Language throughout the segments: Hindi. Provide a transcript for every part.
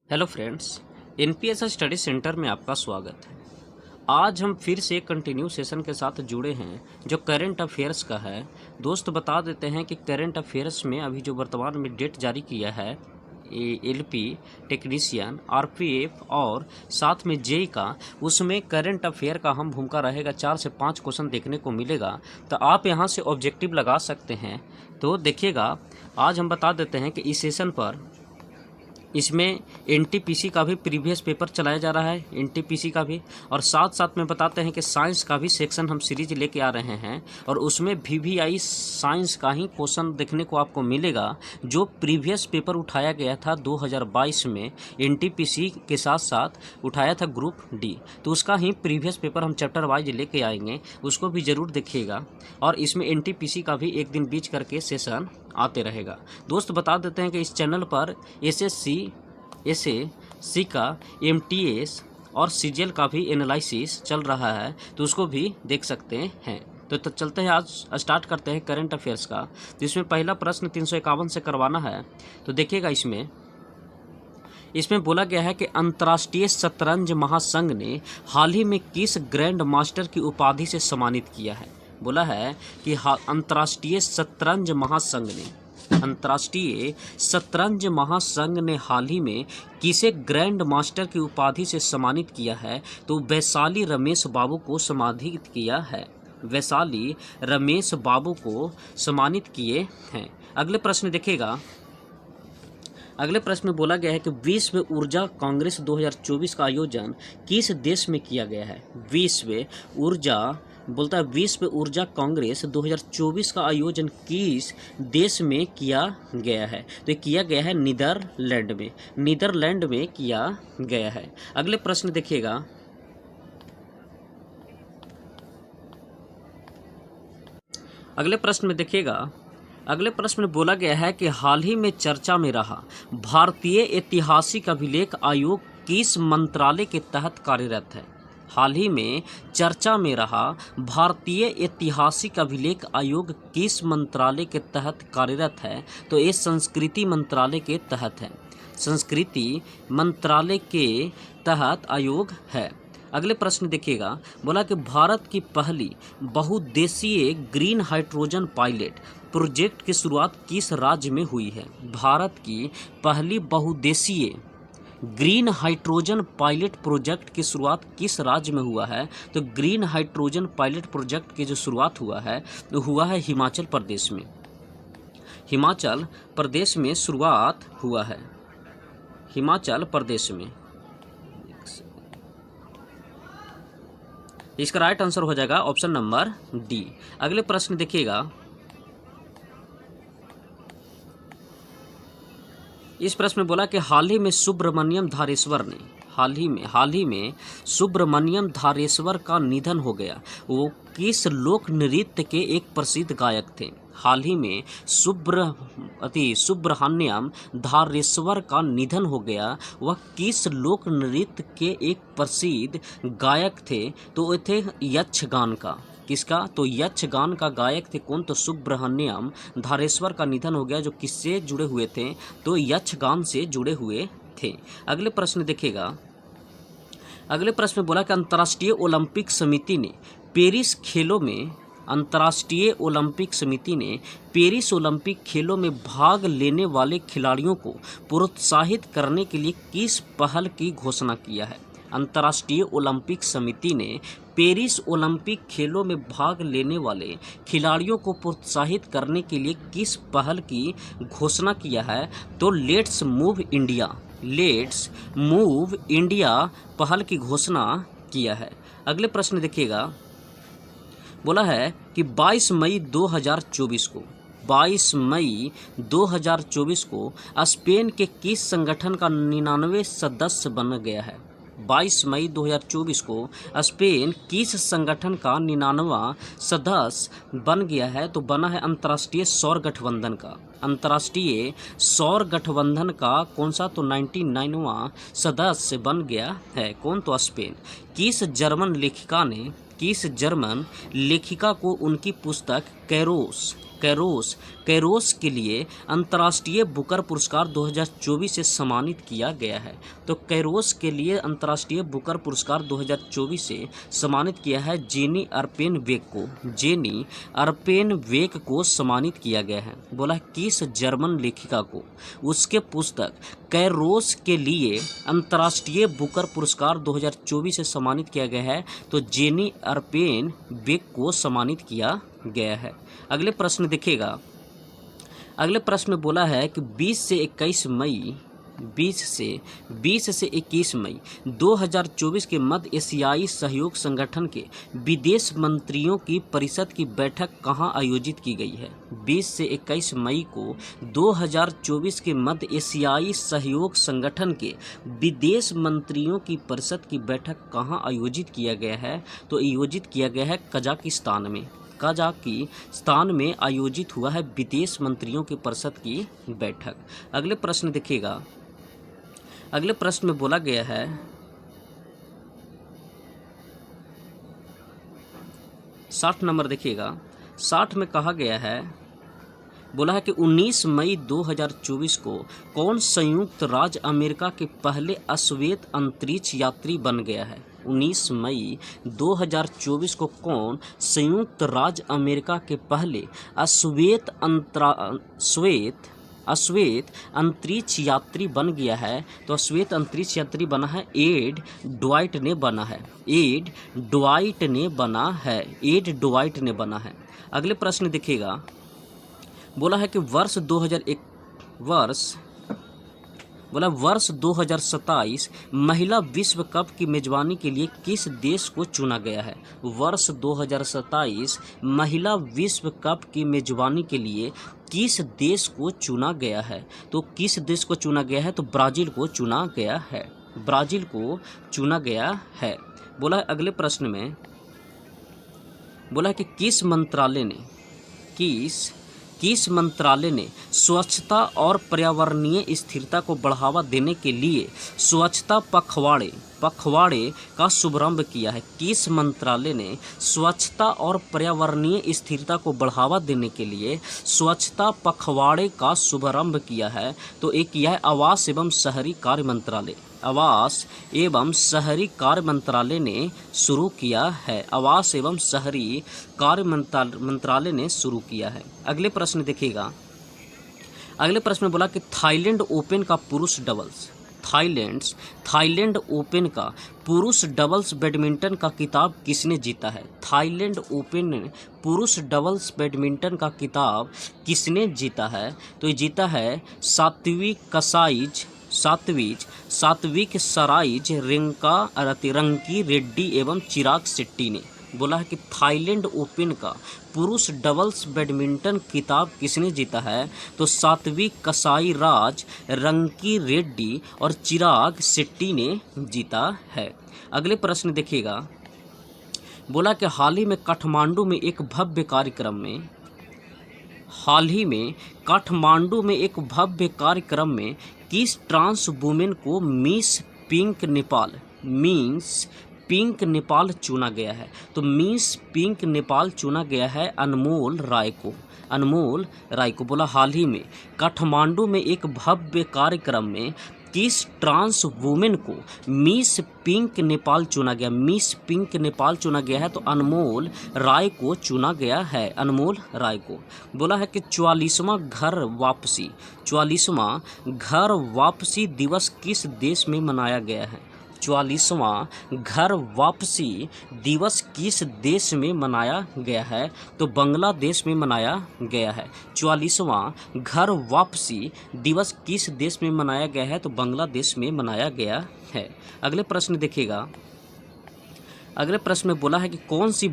Hello friends, NPS study centre में आपका स्वागत है। आज हम फिर से कंटिन्यू सेशन के साथ जुड़े हैं जो करंट अफेयर्स का है। दोस्त बता देते हैं कि करंट अफेयर्स में अभी जो वर्तमान में डेट जारी किया है एलपी टेक्नीशियन आरपीएफ और साथ में जेई का, उसमें करंट अफेयर का हम भूमिका रहेगा। 4 से 5 क्वेश्चन देखने को मिलेगा, तो आप यहां से ऑब्जेक्टिव लगा सकते हैं। तो देखिएगा, आज हम बता देते हैं कि इस सेशन पर इसमें एनटीपीसी का भी प्रीवियस पेपर चलाया जा रहा है, एनटीपीसी का भी, और साथ साथ में बताते हैं कि साइंस का भी सेक्शन हम सीरीज लेके आ रहे हैं और उसमें वीवीआई साइंस का ही क्वेश्चन देखने को आपको मिलेगा जो प्रीवियस पेपर उठाया गया था 2022 में एनटीपीसी के साथ साथ उठाया था ग्रुप डी। तो उसका ही प्रीवियस पेपर हम चैप्टर वाइज लेके आएंगे, उसको भी ज़रूर देखिएगा। और इसमें एनटीपीसी का भी एक दिन बीच करके सेशन आते रहेगा। दोस्त बता देते हैं कि इस चैनल पर एसएससी का एमटीएस और सीजीएल का भी एनालिसिस चल रहा है, तो उसको भी देख सकते हैं। तो चलते हैं, आज स्टार्ट करते हैं करंट अफेयर्स का। जिसमें पहला प्रश्न 351 से करवाना है। तो देखिएगा, इसमें बोला गया है कि अंतर्राष्ट्रीय शतरंज महासंघ ने हाल ही में किस ग्रैंड मास्टर की उपाधि से सम्मानित किया है। बोला है कि अंतर्राष्ट्रीय शतरंज महासंघ ने हाल ही में किसे ग्रैंड मास्टर की उपाधि से सम्मानित किया है। तो वैशाली रमेश बाबू को सम्मानित किया है, वैशाली रमेश बाबू को सम्मानित किए हैं। अगले प्रश्न देखिएगा, अगले प्रश्न में बोला गया है कि विश्व ऊर्जा कांग्रेस 2024 का आयोजन किस देश में किया गया है। विश्व ऊर्जा कांग्रेस 2024 का आयोजन किस देश में किया गया है। तो किया गया है नीदरलैंड में किया गया है। अगले प्रश्न देखिएगा, अगले प्रश्न में बोला गया है कि हाल ही में चर्चा में रहा भारतीय ऐतिहासिक अभिलेख आयोग किस मंत्रालय के तहत कार्यरत है। हाल ही में चर्चा में रहा भारतीय ऐतिहासिक अभिलेख आयोग किस मंत्रालय के तहत कार्यरत है। तो ये संस्कृति मंत्रालय के तहत है, संस्कृति मंत्रालय के तहत आयोग है। अगले प्रश्न देखिएगा, बोला कि भारत की पहली बहुउद्देशीय ग्रीन हाइड्रोजन पायलट प्रोजेक्ट की शुरुआत किस राज्य में हुई है। भारत की पहली बहुउद्देशीय ग्रीन हाइड्रोजन पायलट प्रोजेक्ट की शुरुआत किस राज्य में हुआ है। तो ग्रीन हाइड्रोजन पायलट प्रोजेक्ट की जो शुरुआत हुआ है तो हुआ है हिमाचल प्रदेश में। हिमाचल प्रदेश में शुरुआत हुआ है, हिमाचल प्रदेश में। इसका राइट आंसर हो जाएगा ऑप्शन नंबर डी। अगले प्रश्न देखिएगा, इस प्रश्न में बोला कि हाल ही में सुब्रमण्यम धारेश्वर का निधन हो गया। वो किस लोक नृत्य के एक प्रसिद्ध गायक थे। हाल ही में सुब्रमण्यम धारेश्वर का निधन हो गया, वह किस लोक नृत्य के एक प्रसिद्ध गायक थे। तो वे थे यक्षगान का, किसका, तो यक्षगान का गायक थे कौन, तो सुब्रमण्यम धारेश्वर का निधन हो गया, जो किससे जुड़े हुए थे, तो यक्षगान से जुड़े हुए थे। अगले प्रश्न देखिएगा, अगले प्रश्न में बोला कि अंतर्राष्ट्रीय ओलंपिक समिति ने पेरिस ओलंपिक खेलों में भाग लेने वाले खिलाड़ियों को प्रोत्साहित करने के लिए किस पहल की घोषणा किया है। अंतर्राष्ट्रीय ओलंपिक समिति ने पेरिस ओलंपिक खेलों में भाग लेने वाले खिलाड़ियों को प्रोत्साहित करने के लिए किस पहल की घोषणा किया है। तो लेट्स मूव इंडिया पहल की घोषणा किया है। अगले प्रश्न देखिएगा, बोला है कि 22 मई 2024 को स्पेन के किस संगठन का 99 सदस्य बन गया है। 22 मई 2024 को स्पेन किस संगठन का 99वां सदस्य बन गया है। तो बना है अंतर्राष्ट्रीय सौर गठबंधन का, अंतर्राष्ट्रीय सौर गठबंधन का कौन सा, तो 99वां सदस्य बन गया है कौन, तो स्पेन। किस जर्मन लेखिका को उनकी पुस्तक कैरोस के लिए अंतर्राष्ट्रीय बुकर पुरस्कार 2024 से सम्मानित किया गया है। तो कैरोस के लिए अंतर्राष्ट्रीय बुकर पुरस्कार 2024 से सम्मानित किया है जेनी अर्पेन वेक को सम्मानित किया गया है। बोला किस जर्मन लेखिका को उसके पुस्तक कैरोस के लिए अंतर्राष्ट्रीय बुकर पुरस्कार 2024 से सम्मानित किया गया है? तो जेनी अर्पेन वेक को सम्मानित किया गया है। अगले प्रश्न देखिएगा। अगले प्रश्न में बोला है कि 20 से 21 मई 2024 के मध्य एशियाई सहयोग संगठन के विदेश मंत्रियों की परिषद की बैठक कहां आयोजित की गई है? 20 से 21 मई को 2024 के मध्य एशियाई सहयोग संगठन के विदेश मंत्रियों की परिषद की बैठक कहां आयोजित किया गया है? तो आयोजित किया गया है कजाकिस्तान में आयोजित हुआ है विदेश मंत्रियों की परिषद की बैठक। अगले प्रश्न देखिएगा। अगले प्रश्न में बोला गया है 60 नंबर देखिएगा। 60 में कहा गया है, बोला है कि 19 मई 2024 को कौन संयुक्त राज्य अमेरिका के पहले अश्वेत अंतरिक्ष यात्री बन गया है? 19 मई 2024 को कौन संयुक्त राज्य अमेरिका के पहले अश्वेत अंतरिक्ष यात्री बन गया है? तो अश्वेत अंतरिक्ष यात्री बना है एड ड्वाइट ने बना है। अगले प्रश्न देखिएगा। बोला है कि वर्ष 2027 महिला विश्व कप की मेजबानी के लिए किस देश को चुना गया है? वर्ष 2027 महिला विश्व कप की मेजबानी के लिए किस देश को चुना गया है? तो किस देश को चुना गया है? तो ब्राज़ील को चुना गया है। बोला है अगले प्रश्न में, बोला है कि किस मंत्रालय ने स्वच्छता और पर्यावरणीय स्थिरता को बढ़ावा देने के लिए स्वच्छता पखवाड़े का शुभारंभ किया है? किस मंत्रालय ने स्वच्छता और पर्यावरणीय स्थिरता को बढ़ावा देने के लिए स्वच्छता पखवाड़े का शुभारंभ किया है? तो एक यह है आवास एवं शहरी कार्य मंत्रालय ने शुरू किया है। आवास एवं शहरी कार्य मंत्रालय ने शुरू किया है। अगले प्रश्न देखिएगा। अगले प्रश्न में बोला कि थाईलैंड ओपन का पुरुष डबल्स बैडमिंटन का खिताब किसने जीता है? थाईलैंड ओपन पुरुष डबल्स बैडमिंटन का खिताब किसने जीता है? तो ये जीता है सात्विक सराइज रंकी रेड्डी एवं चिराग शेट्टी ने। बोला है कि थाईलैंड ओपन का पुरुष डबल्स बैडमिंटन खिताब किसने जीता है? तो सात्विक साईराज रंकी रेड्डी और चिराग शेट्टी ने जीता है। अगले प्रश्न देखिएगा। बोला कि हाल ही में काठमांडू में एक भव्य कार्यक्रम में किस ट्रांस वुमेन को मिस पिंक नेपाल चुना गया है? तो मिस पिंक नेपाल चुना गया है अनमोल राय को। बोला हाल ही में काठमांडू में एक भव्य कार्यक्रम में किस ट्रांस वुमेन को मिस पिंक नेपाल चुना गया? मिस पिंक नेपाल चुना गया है तो अनमोल राय को चुना गया है, बोला है कि 44वां घर वापसी दिवस किस देश में मनाया गया है? 44वां घर वापसी दिवस किस देश में मनाया गया है? तो बांग्लादेश में मनाया गया है। 44वां घर वापसी दिवस किस देश में मनाया गया है? तो बांग्लादेश में मनाया गया है। अगले प्रश्न देखिएगा। अगले प्रश्न में बोला है कि कौन सी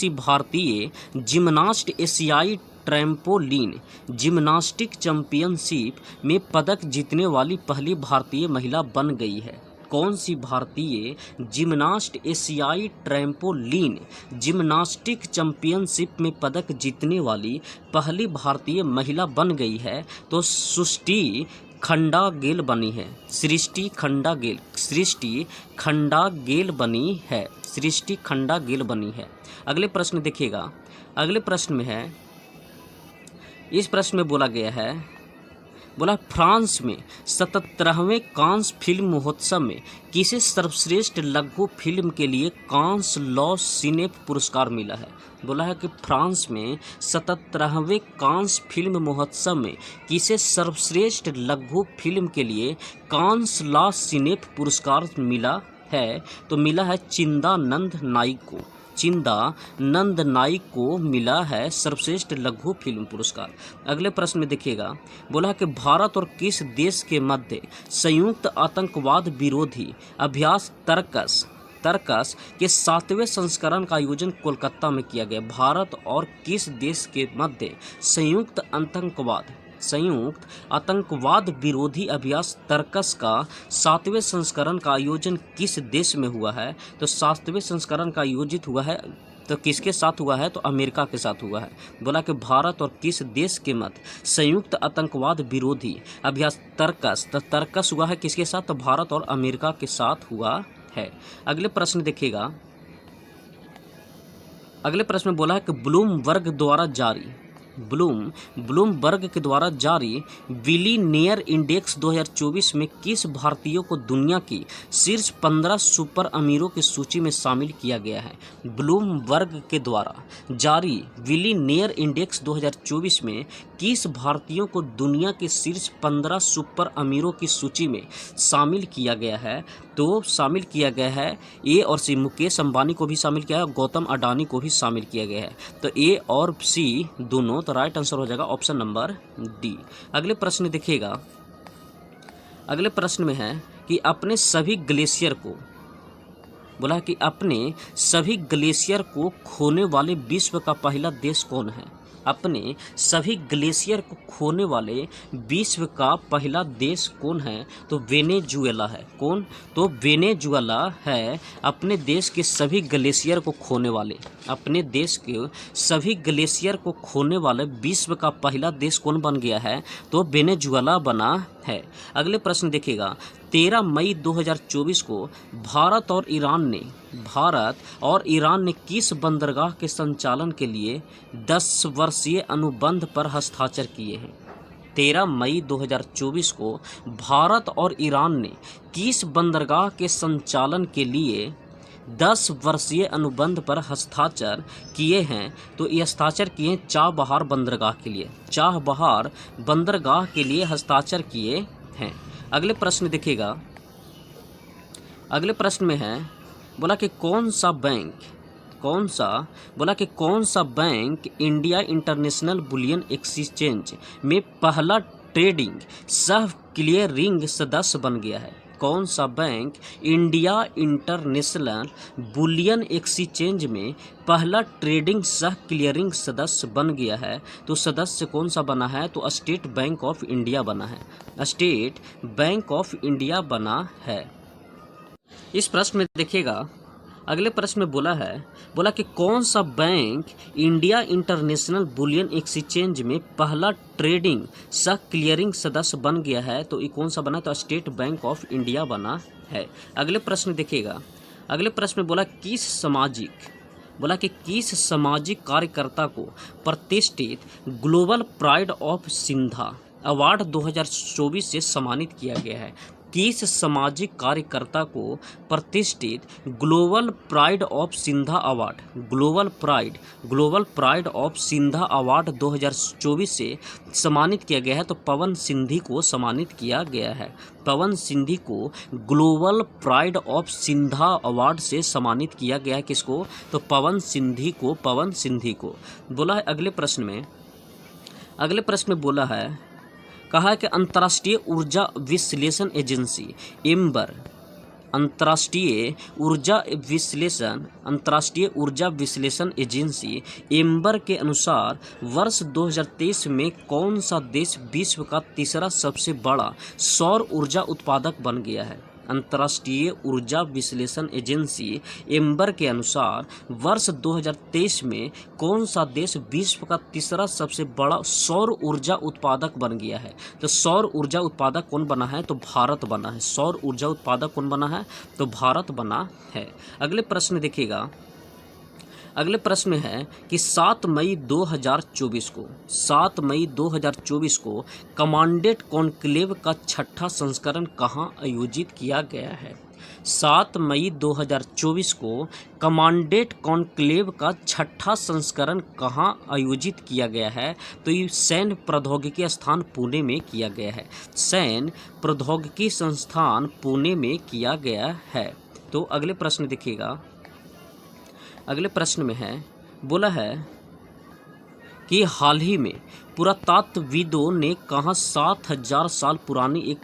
भारतीय जिम्नास्ट एशियाई ट्रैम्पोलिन जिम्नास्टिक चैंपियनशिप में पदक जीतने वाली पहली भारतीय महिला बन गई है? कौन सी भारतीय जिम्नास्ट एशियाई ट्रैम्पोलिन जिम्नास्टिक चैंपियनशिप में पदक जीतने वाली पहली भारतीय महिला बन गई है? तो सृष्टि खंडागेल बनी है। सृष्टि खंडागेल, सृष्टि खंडागेल बनी है, सृष्टि खंडागेल बनी है। अगले प्रश्न देखिएगा, अगले प्रश्न में है, इस प्रश्न में बोला गया है, बोला फ्रांस में 77वें कांस फिल्म महोत्सव में किसे सर्वश्रेष्ठ लघु फिल्म के लिए कांस लॉ सिने पुरस्कार मिला है। बोला है कि फ्रांस में 77वें कांस फिल्म महोत्सव में किसे सर्वश्रेष्ठ लघु फिल्म के लिए कांस लॉ सिने पुरस्कार मिला है, तो मिला है चिदानंद नाइक को, चिदानंद नाइक को मिला है सर्वश्रेष्ठ लघु फिल्म पुरस्कार। अगले प्रश्न में देखिएगा, बोला कि भारत और किस देश के मध्य संयुक्त आतंकवाद विरोधी अभ्यास तर्कस के 7वें संस्करण का आयोजन कोलकाता में किया गया। भारत और किस देश के मध्य संयुक्त आतंकवाद विरोधी अभ्यास तर्कस का 7वें संस्करण का आयोजन किस देश में हुआ है, तो 7वें संस्करण का आयोजित हुआ है तो किसके साथ हुआ है, तो अमेरिका के साथ हुआ है। बोला कि भारत और किस देश के मध्य संयुक्त आतंकवाद विरोधी अभ्यास तर्कस, तो तर्कस हुआ है किसके साथ, तो भारत और अमेरिका के साथ हुआ है। अगले प्रश्न देखिएगा, अगले प्रश्न में बोला है कि ब्लूमबर्ग के द्वारा जारी बिलियनियर इंडेक्स 2024 में किस भारतीयों को दुनिया की शीर्ष 15 सुपर अमीरों की सूची में शामिल किया गया है। ब्लूमबर्ग के द्वारा जारी बिलियनियर इंडेक्स 2024 में किस भारतीयों को दुनिया के शीर्ष 15 सुपर अमीरों की सूची में शामिल किया गया है, तो शामिल किया गया है ए और सी, मुकेश अंबानी को भी शामिल किया है, गौतम अडानी को भी शामिल किया गया है। तो ए और सी दोनों, तो राइट आंसर हो जाएगा ऑप्शन नंबर डी। अगले प्रश्न देखिएगा, अगले प्रश्न में है कि अपने सभी ग्लेशियर को, बोला कि अपने सभी ग्लेशियर को खोने वाले विश्व का पहला देश कौन है। अपने सभी ग्लेशियर को खोने वाले विश्व का पहला देश कौन है, तो वेनेजुएला है। कौन, तो वेनेजुएला है अपने देश के सभी ग्लेशियर को खोने वाले, अपने देश के सभी ग्लेशियर को खोने वाले विश्व का पहला देश कौन बन गया है, तो वेनेजुएला बना है। अगले प्रश्न देखिएगा, 13 मई 2024 को भारत और ईरान ने किस बंदरगाह के संचालन के लिए 10 वर्षीय अनुबंध पर हस्ताक्षर किए हैं। 13 मई 2024 को भारत और ईरान ने किस बंदरगाह के संचालन के लिए 10 वर्षीय अनुबंध पर हस्ताक्षर किए हैं, तो ये हस्ताक्षर किए चाबहार बंदरगाह के लिए, चाबहार बंदरगाह के लिए हस्ताक्षर किए हैं। अगले प्रश्न देखिएगा, अगले प्रश्न में है, बोला कि कौन सा bank India international bullion exchange में पहला ट्रेडिंग सह क्लियरिंग सदस्य बन गया है। कौन सा bank India international bullion exchange में पहला ट्रेडिंग सह क्लियरिंग सदस्य बन गया है, तो सदस्य कौन सा बना है, तो स्टेट बैंक ऑफ इंडिया बना है, स्टेट बैंक ऑफ इंडिया बना है। इस प्रश्न में देखिएगा, अगले प्रश्न में बोला कि कौन सा bank India international bullion exchange में पहला ट्रेडिंग सह क्लियरिंग सदस्य बन गया है, तो ये कौन सा बना, तो स्टेट बैंक ऑफ इंडिया बना है। अगले प्रश्न देखिएगा, अगले प्रश्न में बोला कि किस सामाजिक कार्यकर्ता को प्रतिष्ठित global pride of Sindha award 2024 से सम्मानित किया गया है। किस सामाजिक कार्यकर्ता को प्रतिष्ठित global pride of Sindha award, global pride of Sindha award 2024 से सम्मानित किया गया है, तो पवन सिंधी को सम्मानित किया गया है। पवन सिंधी को global pride of Sindha award से सम्मानित किया गया है। किसको, तो पवन सिंधी को बोला है। अगले प्रश्न में बोला है, कहा है कि अंतर्राष्ट्रीय ऊर्जा विश्लेषण एजेंसी एम्बर, अंतर्राष्ट्रीय ऊर्जा विश्लेषण एजेंसी एम्बर के अनुसार वर्ष 2023 में कौन सा देश विश्व का तीसरा सबसे बड़ा सौर ऊर्जा उत्पादक बन गया है। अंतर्राष्ट्रीय ऊर्जा विश्लेषण एजेंसी एम्बर के अनुसार वर्ष 2023 में कौन सा देश विश्व का तीसरा सबसे बड़ा सौर ऊर्जा उत्पादक बन गया है? तो सौर ऊर्जा उत्पादक कौन बना है? तो भारत बना है। सौर ऊर्जा उत्पादक कौन बना है? तो भारत बना है। अगले प्रश्न देखिएगा। अगले प्रश्न में है कि 7 मई 2024 को कमांडेट कॉन्क्लेव का छठा संस्करण कहाँ आयोजित किया गया है? 7 मई 2024 को कमांडेट कॉन्क्लेव का छठा संस्करण कहाँ आयोजित किया गया है? तो ये सैन्य प्रौद्योगिकी संस्थान पुणे में किया गया है। सैन्य प्रौद्योगिकी संस्थान पुणे में किया गया है। तो अगले प्रश्न देखिएगा। अगले प्रश्न में है, बोला है कि हाल ही में पुरातत्वविदों ने कहाँ 7000 साल पुरानी एक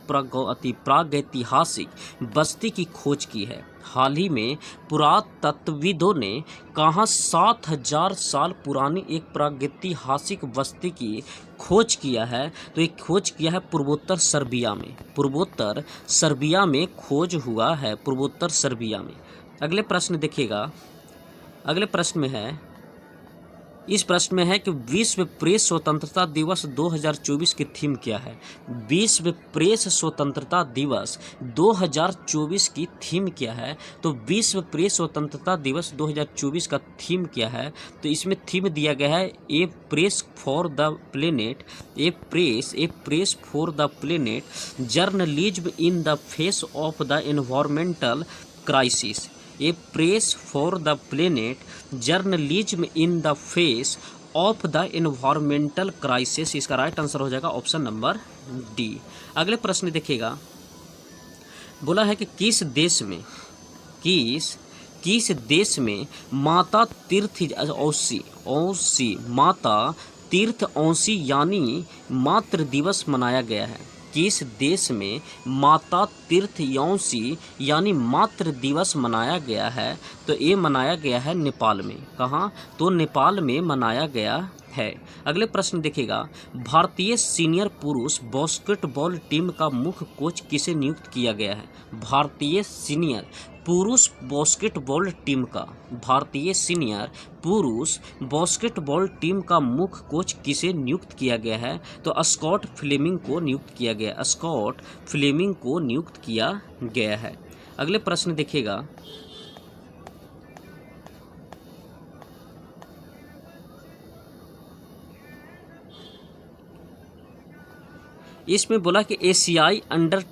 प्रागैतिहासिक बस्ती की खोज की है? हाल ही में पुरातत्वविदों ने कहाँ 7000 साल पुरानी एक प्रागैतिहासिक बस्ती की खोज किया है? तो एक खोज किया है पूर्वोत्तर सर्बिया में। पूर्वोत्तर सर्बिया में खोज हुआ है, पूर्वोत्तर सर्बिया में। अगले प्रश्न देखिएगा। अगले प्रश्न में है, इस प्रश्न में है कि विश्व प्रेस स्वतंत्रता दिवस 2024 की थीम क्या है? विश्व प्रेस स्वतंत्रता दिवस 2024 की थीम क्या है? तो विश्व प्रेस स्वतंत्रता दिवस 2024 का थीम क्या है? तो इसमें थीम दिया गया है a press for the planet, a press for the planet, journalism in the face of the environmental crisis. A press for the planet, journalism in the face of the environmental crisis. इसका राइट आंसर हो जाएगा ऑप्शन नंबर डी। अगले प्रश्न देखिएगा। बोला है कि किस देश में माता तीर्थ औसी यानी मातृ दिवस मनाया गया है? किस देश में माता तीर्थ औसी यानी मातृ दिवस मनाया गया है? तो ये मनाया गया है नेपाल में। कहाँ? तो नेपाल में मनाया गया है। अगले प्रश्न देखिएगा। भारतीय सीनियर पुरुष बास्केटबॉल टीम का मुख्य कोच किसे नियुक्त किया गया है? भारतीय सीनियर पुरुष बास्केटबॉल टीम का मुख्य कोच किसे नियुक्त किया गया है? तो स्कॉट फ्लेमिंग को नियुक्त किया गया है। अगले प्रश्न देखिएगा। इसमें बोला कि एशियाई अंडर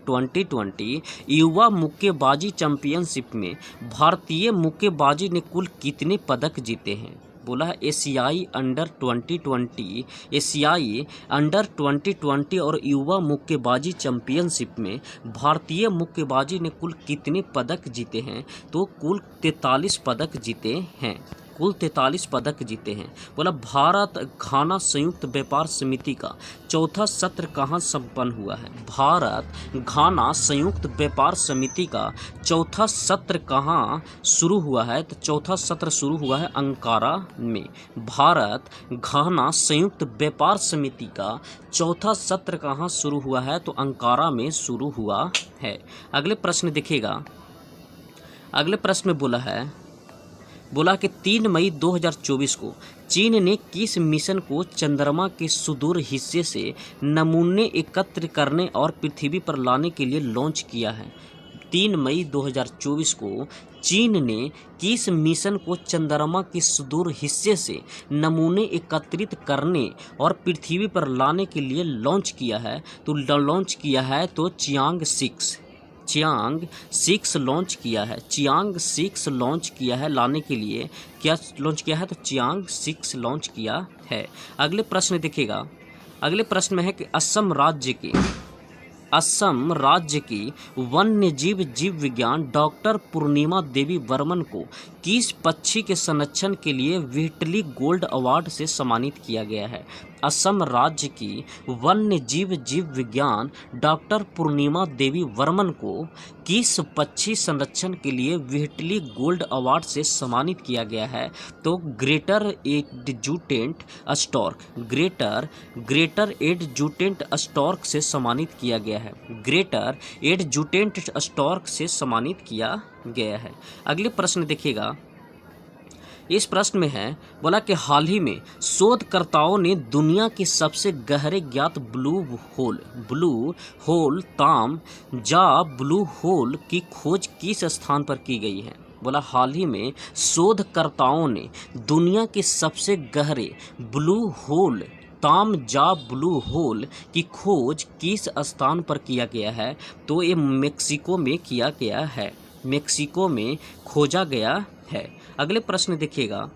2020 युवा मुक्केबाजी चैंपियनशिप में भारतीय मुक्केबाजी ने कुल कितने पदक जीते हैं? बोला है एशियाई अंडर 2020 और युवा मुक्केबाजी चैंपियनशिप में भारतीय मुक्केबाजी ने कुल कितने पदक जीते हैं? तो कुल 43 पदक जीते हैं। बोला भारत घाना संयुक्त व्यापार समिति का चौथा सत्र कहाँ संपन्न हुआ है? भारत घाना संयुक्त व्यापार समिति का चौथा सत्र कहाँ शुरू हुआ है? तो चौथा सत्र शुरू हुआ है अंकारा में। भारत घाना संयुक्त व्यापार समिति का चौथा सत्र कहाँ शुरू हुआ है? तो अंकारा में शुरू हुआ है। अगले प्रश्न देखिएगा। अगले प्रश्न में बोला कि 3 मई 2024 को चीन ने किस मिशन को चंद्रमा के सुदूर हिस्से से नमूने एकत्र करने और पृथ्वी पर लाने के लिए लॉन्च किया है? 3 मई 2024 को चीन ने किस मिशन को चंद्रमा के सुदूर हिस्से से नमूने एकत्रित करने और पृथ्वी पर लाने के लिए लॉन्च किया है? तो लॉन्च किया है तो चियांग 6 लॉन्च किया है लाने के लिए। क्या लॉन्च किया है? तो चियांग 6 लॉन्च किया है। अगले प्रश्न देखिएगा। अगले प्रश्न में है कि असम राज्य की वन्य जीव विज्ञान डॉक्टर पूर्णिमा देवी बर्मन को किस पक्षी के संरक्षण के लिए व्हिटली गोल्ड अवार्ड से सम्मानित किया गया है? असम राज्य की वन्य जीव विज्ञान डॉक्टर पूर्णिमा देवी वर्मन को किस पक्षी संरक्षण के लिए व्हिटली गोल्ड अवार्ड से सम्मानित किया गया है? तो ग्रेटर एडजुटेंट स्टॉर्क से सम्मानित किया गया है। ग्रेटर एडजुटेंट स्टॉर्क से सम्मानित किया गया है। अगले प्रश्न देखिएगा, इस प्रश्न में है बोला कि हाल ही में शोधकर्ताओं ने दुनिया के सबसे गहरे ज्ञात ब्लू होल ताम जा ब्लू होल की खोज किस स्थान पर की गई है? बोला हाल ही में शोधकर्ताओं ने दुनिया के सबसे गहरे ब्लू होल ताम जा ब्लू होल की खोज किस स्थान पर किया गया है? तो ये मेक्सिको में किया गया है, मेक्सिको में खोजा गया है। अगले प्रश्न देखिएगा,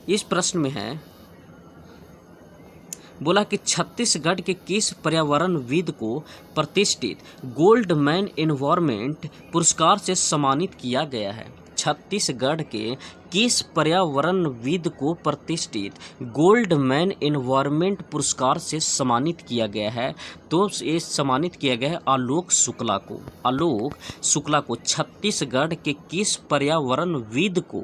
इस प्रश्न में है बोला कि छत्तीसगढ़ के किस पर्यावरणविद को प्रतिष्ठित गोल्ड मैन एनवायरनमेंट पुरस्कार से सम्मानित किया गया है? छत्तीसगढ़ के किस पर्यावरणविद को प्रतिष्ठित गोल्ड मैन एनवायरनमेंट पुरस्कार से सम्मानित किया गया है? तो ये सम्मानित किया गया है आलोक शुक्ला को। आलोक शुक्ला को छत्तीसगढ़ के किस पर्यावरणविद को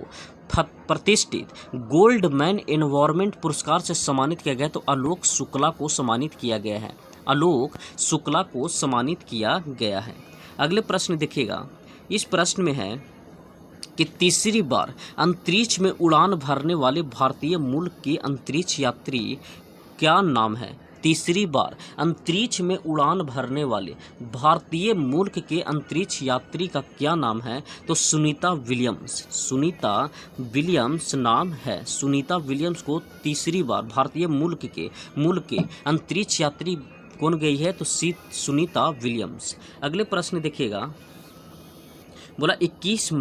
प्रतिष्ठित गोल्ड मैन एनवायरनमेंट पुरस्कार से सम्मानित किया गया? तो आलोक शुक्ला को सम्मानित किया गया है। आलोक शुक्ला को सम्मानित किया गया है। अगले प्रश्न देखिएगा, इस प्रश्न में है कि तीसरी बार अंतरिक्ष में उड़ान भरने वाले भारतीय मूल के अंतरिक्ष यात्री क्या नाम है? तीसरी बार अंतरिक्ष में उड़ान भरने वाले भारतीय मुल्क के अंतरिक्ष यात्री का क्या नाम है? तो सुनीता विलियम्स नाम है। सुनीता विलियम्स को तीसरी बार भारतीय मुल्क के अंतरिक्ष यात्री कौन गई है? तो सुनीता विलियम्स। अगले प्रश्न देखिएगा, बोला 21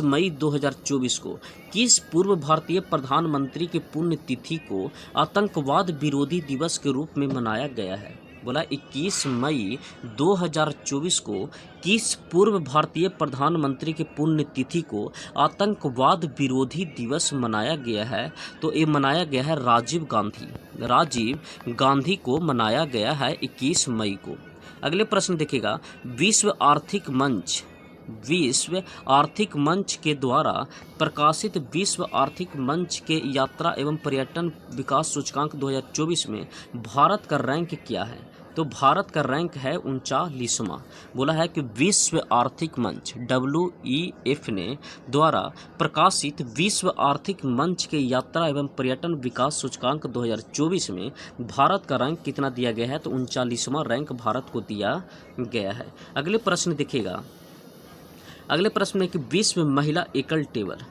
मई 2024 को किस पूर्व भारतीय प्रधानमंत्री की पुण्यतिथि को आतंकवाद विरोधी दिवस के रूप में मनाया गया है? बोला 21 मई 2024 को किस पूर्व भारतीय प्रधानमंत्री की पुण्यतिथि को आतंकवाद विरोधी दिवस मनाया गया है? तो ये मनाया गया है राजीव गांधी को मनाया गया है 21 मई को। अगले प्रश्न देखिएगा, विश्व आर्थिक मंच के द्वारा प्रकाशित विश्व आर्थिक मंच के यात्रा एवं पर्यटन विकास सूचकांक 2024 में भारत का रैंक क्या है? तो भारत का रैंक है 39वां। बोला है कि विश्व आर्थिक मंच WEF ने द्वारा प्रकाशित विश्व आर्थिक मंच के यात्रा एवं पर्यटन विकास सूचकांक 2024 में भारत का रैंक कितना दिया गया है? तो 39वां रैंक भारत को दिया गया है। अगले प्रश्न देखिएगा, अगले प्रश्न में कि विश्व महिला एकल टेबल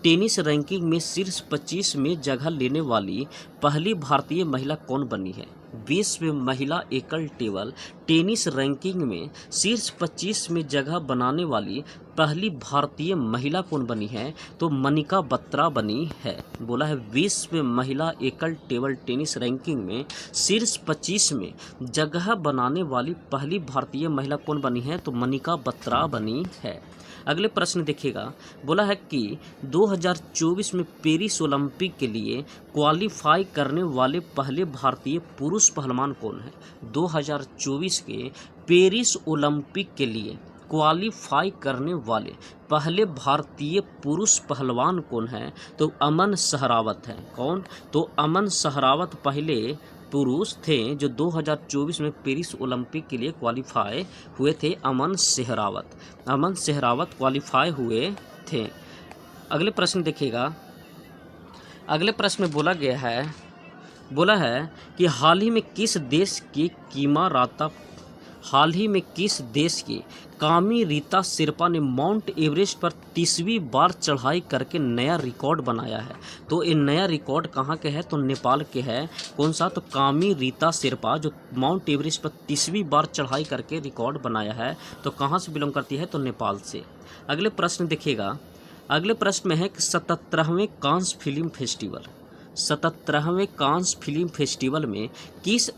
टेनिस रैंकिंग में शीर्ष 25 में जगह लेने वाली पहली भारतीय महिला कौन बनी है? विश्व महिला एकल टेबल टेनिस रैंकिंग में शीर्ष 25 में जगह बनाने वाली पहली भारतीय महिला कौन बनी है? तो मनिका बत्रा बनी है। बोला है विश्व महिला एकल टेबल टेनिस रैंकिंग में शीर्ष 25 में जगह बनाने वाली पहली भारतीय महिला कौन बनी है? तो मनिका बत्रा बनी है। अगले प्रश्न देखिएगा, बोला है कि 2024 में पेरिस ओलंपिक के लिए क्वालिफाई करने वाले पहले भारतीय पुरुष पहलवान कौन है? 2024 के पेरिस ओलंपिक के लिए क्वालिफाई करने वाले पहले भारतीय पुरुष पहलवान कौन है? तो अमन सहरावत है। कौन? तो अमन सहरावत पहले पुरुष थे जो 2024 में पेरिस ओलंपिक के लिए क्वालिफाई हुए थे। अमन सहरावत क्वालिफाई हुए थे। अगले प्रश्न देखिएगा, अगले प्रश्न में बोला है कि हाल ही में किस देश की कामी रीता शेरपा ने माउंट एवरेस्ट पर 30वीं बार चढ़ाई करके नया रिकॉर्ड बनाया है? तो ये नया रिकॉर्ड कहाँ के है? तो नेपाल के है। कौन सा? तो कामी रीता शेरपा जो माउंट एवरेस्ट पर 30वीं बार चढ़ाई करके रिकॉर्ड बनाया है, तो कहाँ से बिलोंग करती है? तो नेपाल से। अगले प्रश्न देखिएगा, अगले प्रश्न में है कि 77वें कांस फिल्म फेस्टिवल में किस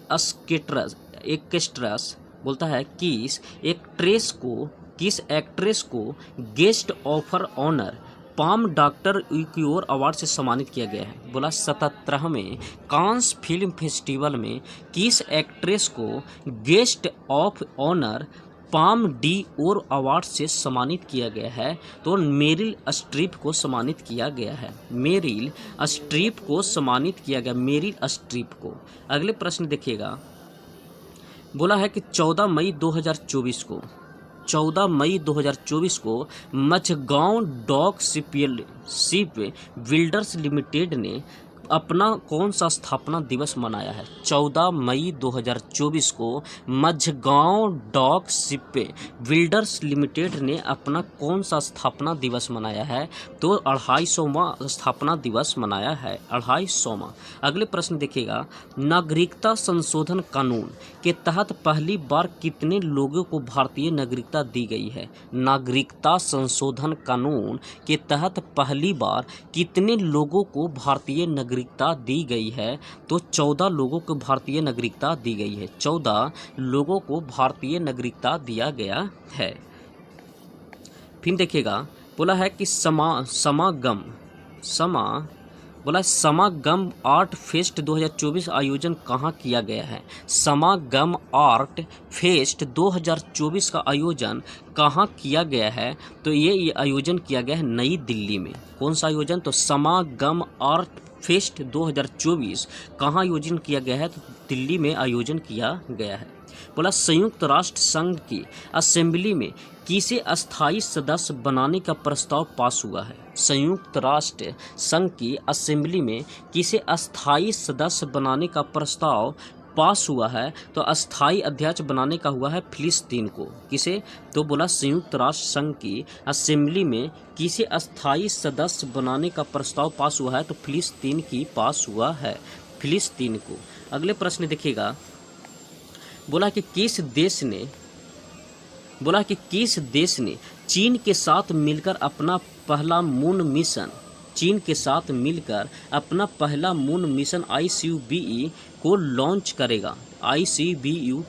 एक्ट्रेस को guest offer honour palm doctor इक्योर अवार्ड से सम्मानित किया गया है? बोला 77वें कांस फिल्म फेस्टिवल में किस एक्ट्रेस को guest of honour Palme d'Or award से सम्मानित किया गया है? तो मेरिल स्ट्रीप को सम्मानित किया गया है। मेरिल स्ट्रीप को सम्मानित किया गया, मेरिल स्ट्रीप को। अगले प्रश्न देखिएगा, बोला है कि 14 मई 2024 को 14 मई 2024 को Mazagon dock shipbuilders limited ने अपना कौन सा स्थापना दिवस मनाया है? 14 मई 2024 को Mazagon dock shipbuilders limited ने अपना कौन सा स्थापना दिवस मनाया है? तो 250वां स्थापना दिवस मनाया है, 250वां। अगले प्रश्न देखिएगा, नागरिकता संशोधन कानून के तहत पहली बार कितने लोगों को भारतीय नागरिकता दी गई है? नागरिकता संशोधन कानून के तहत पहली बार कितने लोगों को भारतीय नागरिकता दी गई है? तो 14 लोगों को भारतीय नागरिकता दी गई है। 14 लोगों को भारतीय नागरिकता दिया गया है। फिर देखिएगा, बोला है कि समागम आर्ट फेस्ट 2024 आयोजन कहाँ किया गया है? समागम आर्ट फेस्ट 2024 का आयोजन कहाँ किया गया है? तो ये आयोजन किया गया है नई दिल्ली में। कौन सा आयोजन? तो समागम आर्ट फेस्ट 2024 कहाँ आयोजन किया गया है? तो दिल्ली में आयोजन किया गया है। बोला संयुक्त राष्ट्र संघ की असेंबली में किसे अस्थायी सदस्य बनाने का प्रस्ताव पास हुआ है? संयुक्त राष्ट्र संघ की असेंबली में किसे अस्थायी सदस्य बनाने का प्रस्ताव पास हुआ है? तो अस्थायी अध्यक्ष बनाने का हुआ है फिलिस्तीन को। किसे? तो बोला संयुक्त राष्ट्र संघ की असेंबली में किसे अस्थायी सदस्य बनाने का प्रस्ताव पास हुआ है? तो फिलिस्तीन की पास हुआ है, फिलिस्तीन को। अगले प्रश्न देखिएगा, बोला कि किस देश ने चीन के साथ मिलकर अपना पहला मून मिशन ICBU को लॉन्च करेगा? ICBU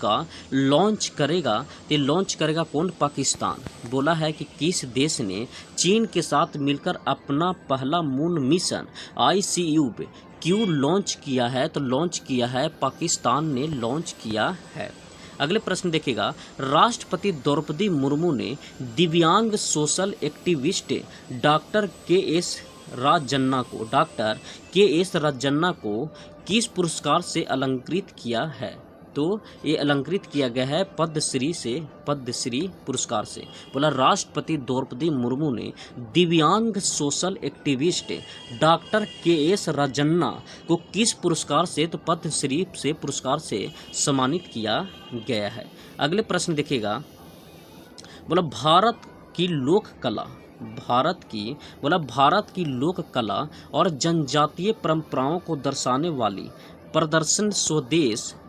का लॉन्च करेगा। तो लॉन्च करेगा कौन? पाकिस्तान। बोला है कि किस देश ने चीन के साथ मिलकर अपना पहला मून मिशन ICBU लॉन्च किया है? तो लॉन्च किया है पाकिस्तान ने लॉन्च किया है। अगले प्रश्न देखिएगा, राष्ट्रपति द्रौपदी मुर्मू ने दिव्यांग social activist doctor KS. Rajanna को किस पुरस्कार से अलंकृत किया है? तो ये अलंकृत किया गया है पद्मश्री पुरस्कार से। बोला राष्ट्रपति द्रौपदी मुर्मू ने दिव्यांग social activist doctor KS. Rajanna को किस पुरस्कार से? तो पद्मश्री से पुरस्कार से सम्मानित किया गया है। अगले प्रश्न देखिएगा, बोला भारत की लोक कला और जनजातीय परंपराओं को दर्शाने वाली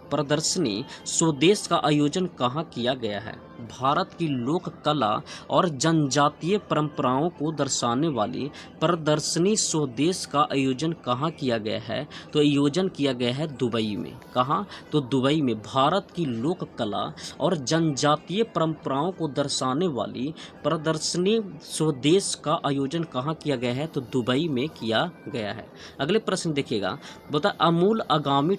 प्रदर्शनी स्वदेश का आयोजन कहाँ किया गया है? भारत की लोक कला और जनजातीय परंपराओं को दर्शाने वाली प्रदर्शनी स्वदेश का आयोजन कहाँ किया गया है? तो आयोजन किया गया है दुबई में। कहाँ? तो दुबई में। भारत की लोक कला और जनजातीय परंपराओं को दर्शाने वाली प्रदर्शनी स्वदेश का आयोजन कहाँ किया गया है? तो दुबई में किया गया है। अगले प्रश्न देखिएगा, बता अमूल आगामी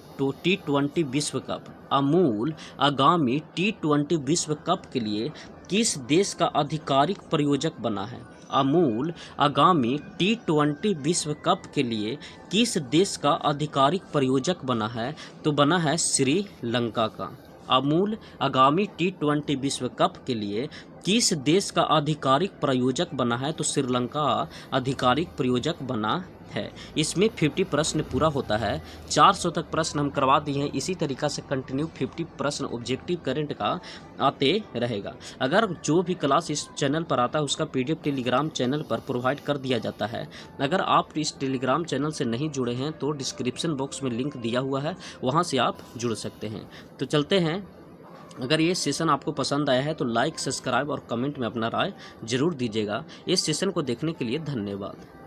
T20 विश्व कप के लिए किस देश का आधिकारिक प्रायोजक बना है? अमूल आगामी T20 विश्व कप के लिए किस देश का आधिकारिक प्रायोजक बना है? तो बना है श्रीलंका का। अमूल आगामी T20 विश्व कप के लिए किस देश का आधिकारिक प्रायोजक बना है? तो श्रीलंका आधिकारिक प्रायोजक बना है। इसमें 50 प्रश्न पूरा होता है। 400 तक प्रश्न हम करवा दिए हैं। इसी तरीक़ा से कंटिन्यू 50 प्रश्न ऑब्जेक्टिव करंट का आते रहेगा। अगर जो भी क्लास इस चैनल पर आता है उसका PDF टेलीग्राम चैनल पर प्रोवाइड कर दिया जाता है। अगर आप इस टेलीग्राम चैनल से नहीं जुड़े हैं तो डिस्क्रिप्शन बॉक्स में लिंक दिया हुआ है, वहाँ से आप जुड़ सकते हैं। तो चलते हैं। अगर ये सेशन आपको पसंद आया है तो लाइक, सब्सक्राइब और कमेंट में अपना राय जरूर दीजिएगा। इस सेशन को देखने के लिए धन्यवाद।